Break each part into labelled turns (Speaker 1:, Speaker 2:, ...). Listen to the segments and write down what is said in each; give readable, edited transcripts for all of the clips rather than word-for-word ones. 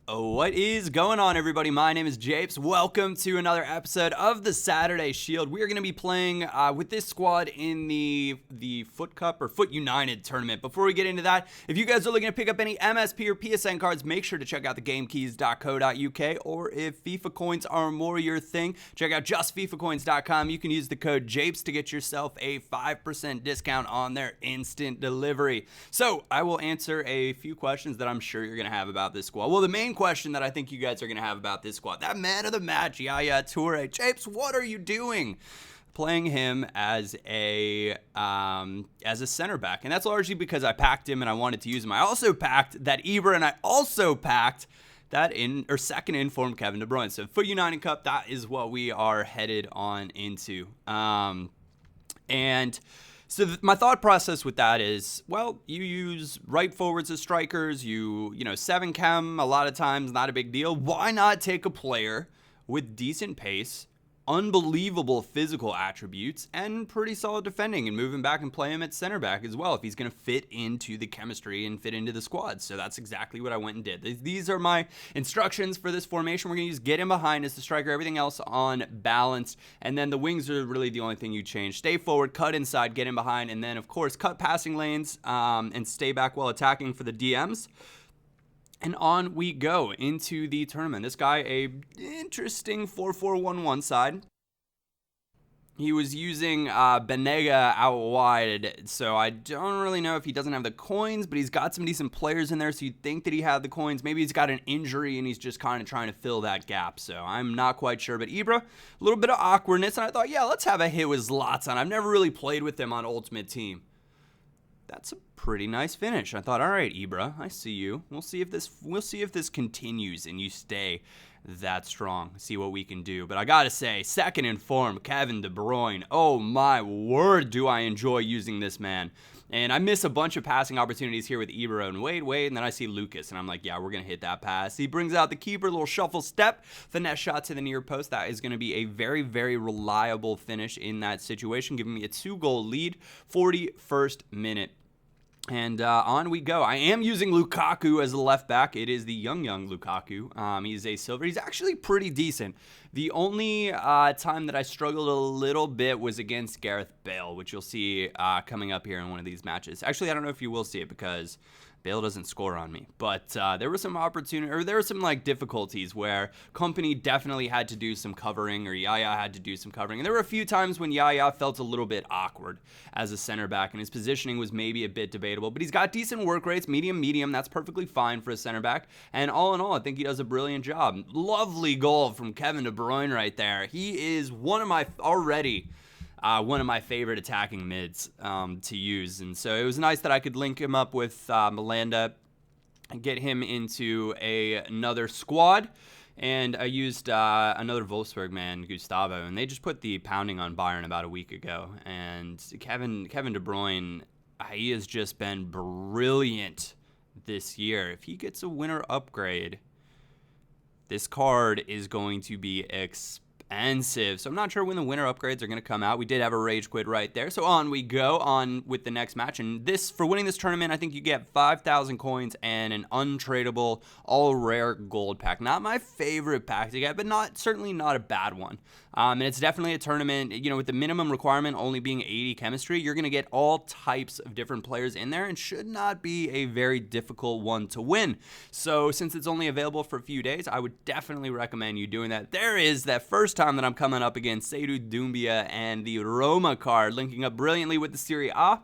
Speaker 1: What is going on, everybody? My name is Japes. Welcome to another episode of the Saturday Shield. We are going to be playing with this squad in the Foot Cup or Foot United tournament. Before we get into that, if you guys are looking to pick up any MSP or PSN cards, make sure to check out thegamekeys.co.uk, or if FIFA coins are more your thing, check out justfifacoins.com. You can use the code Japes to get yourself a 5% discount on their instant delivery. So I will answer a few questions that I'm sure you're going to have about this squad. Well, the main question that I think you guys are going to have about this squad, that man of the match, Toure. Japes, what are you doing? Playing him as a center back, and that's largely because I packed him and I wanted to use him. I also packed that Ibra, and I also packed that second inform Kevin De Bruyne. So Foot United Cup, that is what we are headed on into. So my thought process with that is, well, you use right forwards as strikers, you know, 7 chem a lot of times, not a big deal. Why not take a player with decent pace, unbelievable physical attributes, and pretty solid defending, and move him back and play him at center back as well if he's going to fit into the chemistry and fit into the squad. So that's exactly what I went and did. These are my instructions for this formation. We're going to use get him behind as the striker, everything else on balance, and then the wings are really the only thing you change. Stay forward, cut inside, get him behind, and then of course cut passing lanes and stay back while attacking for the DMs. And on we go into the tournament. This guy, a interesting 4-4-1-1 side. He was using Benega out wide, so I don't really know if he doesn't have the coins, but he's got some decent players in there, so you'd think that he had the coins. Maybe he's got an injury and he's just kind of trying to fill that gap, so I'm not quite sure. But Ibra, a little bit of awkwardness, and I thought, yeah, let's have a hit with Zlatan. I've never really played with him on Ultimate Team. That's a pretty nice finish. I thought, all right, Ibra, I see you. We'll see if this continues and you stay that strong. See what we can do. But I gotta say, second in form, Kevin De Bruyne. Oh my word, do I enjoy using this man. And I miss a bunch of passing opportunities here with Ibra and wait, and then I see Lucas, and I'm like, yeah, we're going to hit that pass. He brings out the keeper, little shuffle step, finesse shot to the near post. That is going to be a very, very reliable finish in that situation, giving me a 2-goal lead, 41st minute. And on we go. I am using Lukaku as the left back. It is the young Lukaku. He's a silver. He's actually pretty decent. The only time that I struggled a little bit was against Gareth Bale, which you'll see coming up here in one of these matches. Actually, I don't know if you will see it because Bale doesn't score on me, but there were some difficulties where Company definitely had to do some covering, or Yaya had to do some covering, and there were a few times when Yaya felt a little bit awkward as a center back, and his positioning was maybe a bit debatable, but he's got decent work rates, medium, that's perfectly fine for a center back, and all in all, I think he does a brilliant job. Lovely goal from Kevin De Bruyne right there. He is one of my favorite attacking mids to use. And so it was nice that I could link him up with Melanda and get him into another squad. And I used another Wolfsburg man, Gustavo, and they just put the pounding on Bayern about a week ago. And Kevin De Bruyne, he has just been brilliant this year. If he gets a winner upgrade, this card is going to be expensive. So I'm not sure when the winner upgrades are going to come out. We did have a rage quit right there. So on we go on with the next match. And this, for winning this tournament, I think you get 5,000 coins and an untradeable all rare gold pack. Not my favorite pack to get, but certainly not a bad one. And it's definitely a tournament, you know, with the minimum requirement only being 80 chemistry, you're going to get all types of different players in there and should not be a very difficult one to win. So since it's only available for a few days, I would definitely recommend you doing that. There is that first time that I'm coming up against Seydou Doumbia and the Roma card, linking up brilliantly with the Serie A.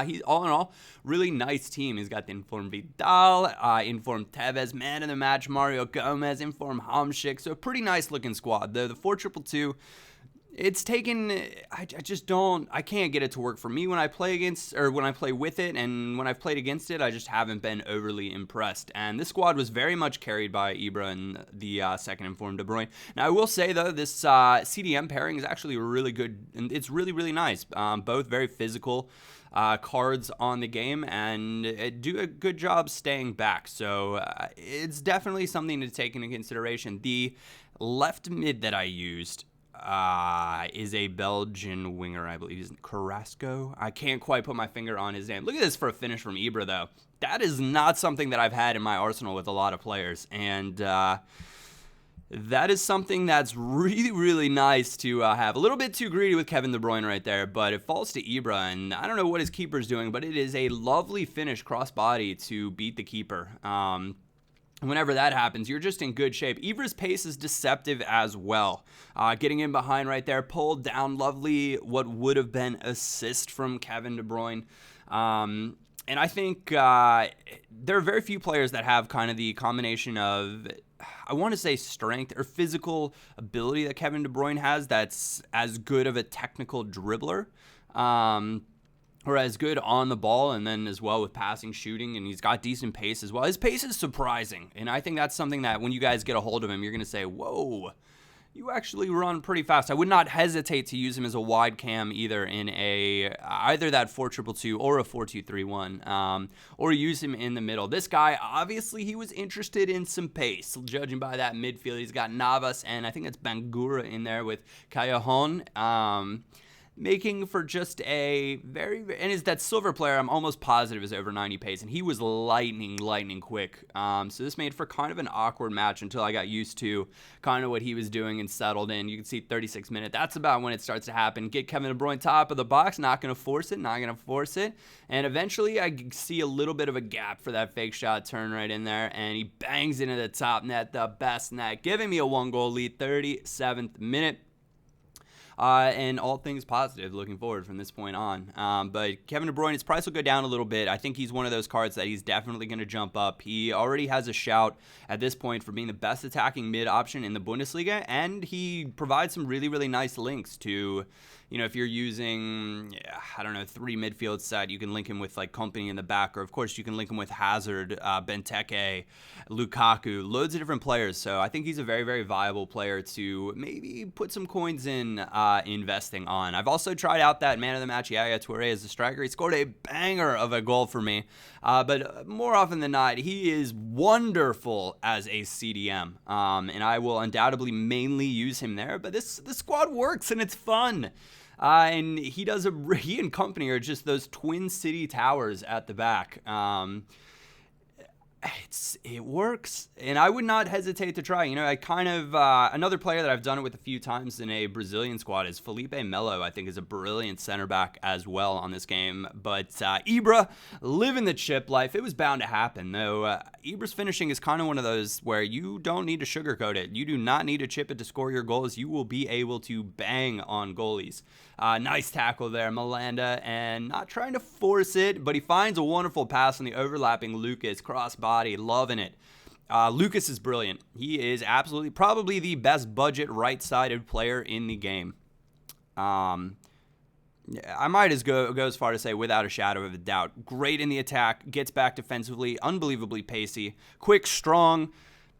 Speaker 1: He's all in all really nice team. He's got the informed Vidal, informed Tevez, man of the match Mario Gomez, informed Hamšík. So a pretty nice looking squad. The 4-2-2. It's taken. I can't get it to work for me when I play with it, and when I've played against it, I just haven't been overly impressed. And this squad was very much carried by Ibra and the second informed De Bruyne. Now I will say though, this CDM pairing is actually really good, and it's really, really nice. Both very physical cards on the game and do a good job staying back. So it's definitely something to take into consideration. The left mid that I used, is a Belgian winger, I believe. He's Carrasco. I can't quite put my finger on his name. Look at this for a finish from Ibra, though. That is not something that I've had in my arsenal with a lot of players. And that is something that's really, really nice to have. A little bit too greedy with Kevin De Bruyne right there, but it falls to Ibra, and I don't know what his keeper's doing, but it is a lovely finish cross-body to beat the keeper. Whenever that happens, you're just in good shape. Ibra's pace is deceptive as well. Getting in behind right there, pulled down, lovely what would have been assist from Kevin De Bruyne. And I think there are very few players that have kind of the combination of, I want to say, strength or physical ability that Kevin De Bruyne has that's as good of a technical dribbler. Or as good on the ball, and then as well with passing, shooting, and he's got decent pace as well. His pace is surprising, and I think that's something that when you guys get a hold of him, you're going to say, whoa, you actually run pretty fast. I would not hesitate to use him as a wide cam either in either that 4-2-2 or a 4-2-3-1, or use him in the middle. This guy, obviously, he was interested in some pace, judging by that midfield. He's got Navas, and I think it's Bangura in there with Callejon. Making for just a and is that silver player I'm almost positive is over 90 pace, and he was lightning quick. So this made for kind of an awkward match until I got used to kind of what he was doing and settled in. You can see 36 minutes. That's about when it starts to happen. Get Kevin De Bruyne top of the box, not going to force it. And eventually I see a little bit of a gap for that fake shot turn right in there, and he bangs into the top net, the best net, giving me a 1-goal lead, 37th minute. And all things positive looking forward from this point on. But Kevin De Bruyne, his price will go down a little bit. I think he's one of those cards that he's definitely going to jump up. He already has a shout at this point for being the best attacking mid option in the Bundesliga, and he provides some really, really nice links to, if you're using, 3 midfield set, you can link him with like Company in the back, or of course you can link him with Hazard, Benteke, Lukaku, loads of different players. So I think he's a very, very viable player to maybe put some coins in investing on. I've also tried out that man of the match, Toure as a striker. He scored a banger of a goal for me, but more often than not, he is wonderful as a CDM, and I will undoubtedly mainly use him there. But the squad works and it's fun. And he and Company are just those twin city towers at the back. It works, and I would not hesitate to try. I kind of another player that I've done it with a few times in a Brazilian squad is Felipe Melo. I think is a brilliant center back as well on this game. But Ibra living the chip life. It was bound to happen, though. Ibra's finishing is kind of one of those where you don't need to sugarcoat it. You do not need to chip it to score your goals. You will be able to bang on goalies. Nice tackle there, Malanda, and not trying to force it, but he finds a wonderful pass on the overlapping Lucas, cross-body, loving it. Lucas is brilliant. He is absolutely, probably the best budget right-sided player in the game. I might go as far to say without a shadow of a doubt. Great in the attack, gets back defensively, unbelievably pacey, quick, strong.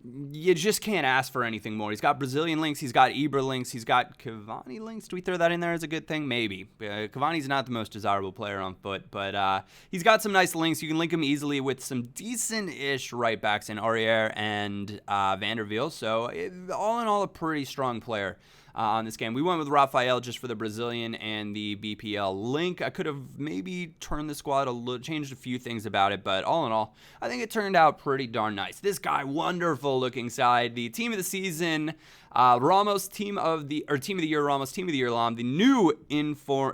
Speaker 1: You just can't ask for anything more. He's got Brazilian links. He's got Ibra links. He's got Cavani links. Do we throw that in there as a good thing? Maybe. Cavani's not the most desirable player on foot, but he's got some nice links. You can link him easily with some decent-ish right backs in Aurier and Vandervelde. So all in all, a pretty strong player on this game. We went with Rafael just for the Brazilian and the BPL link. I could have maybe turned the squad changed a few things about it, but all in all, I think it turned out pretty darn nice. This guy, wonderful looking side. The team of the season, Ramos, team of the year Ramos, team of the year Lam, the new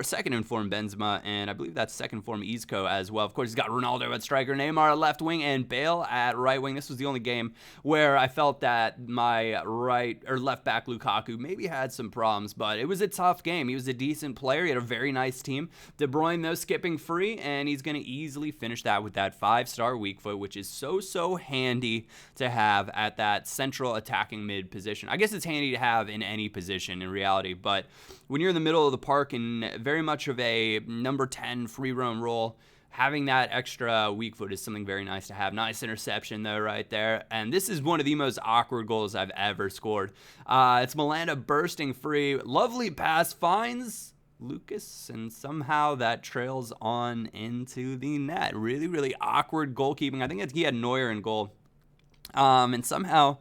Speaker 1: second informed Benzema, and I believe that's second form Isco as well. Of course, he's got Ronaldo at striker, Neymar at left wing, and Bale at right wing. This was the only game where I felt that my right or left back Lukaku maybe had some problems, but it was a tough game. He was a decent player. He had a very nice team. De Bruyne, though, skipping free, and he's going to easily finish that with that 5-star weak foot, which is so handy to have at that central attacking mid position. I guess it's handy to have in any position in reality, but when you're in the middle of the park in very much of a number 10 free roam role, having that extra weak foot is something very nice to have. Nice interception, though, right there. And this is one of the most awkward goals I've ever scored. It's Malanda bursting free. Lovely pass. Finds Lucas, and somehow that trails on into the net. Really, really awkward goalkeeping. I think he had Neuer in goal. And somehow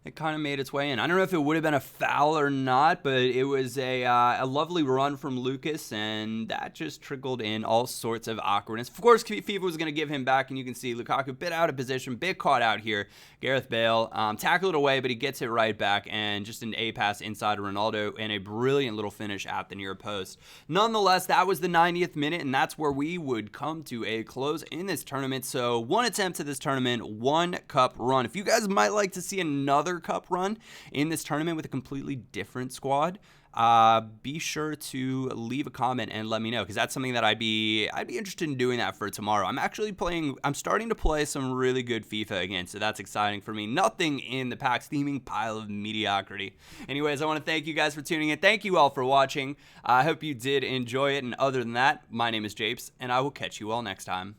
Speaker 1: It kind of made its way in. I don't know if it would have been a foul or not, but it was a lovely run from Lucas, and that just trickled in all sorts of awkwardness. Of course, FIFA was going to give him back, and you can see Lukaku bit out of position, bit caught out here. Gareth Bale tackled it away, but he gets it right back, and just an A pass inside of Ronaldo, and a brilliant little finish at the near post. Nonetheless, that was the 90th minute, and that's where we would come to a close in this tournament. So 1 attempt at this tournament, 1 cup run. If you guys might like to see another cup run in this tournament with a completely different squad, be sure to leave a comment and let me know, because that's something that I'd be interested in doing that for tomorrow. I'm starting to play some really good FIFA again, so that's exciting for me. Nothing in the pack steaming pile of mediocrity. Anyways, I want to thank you guys for tuning in. Thank you all for watching. I hope you did enjoy it, and other than that, my name is Japes, and I will catch you all next time.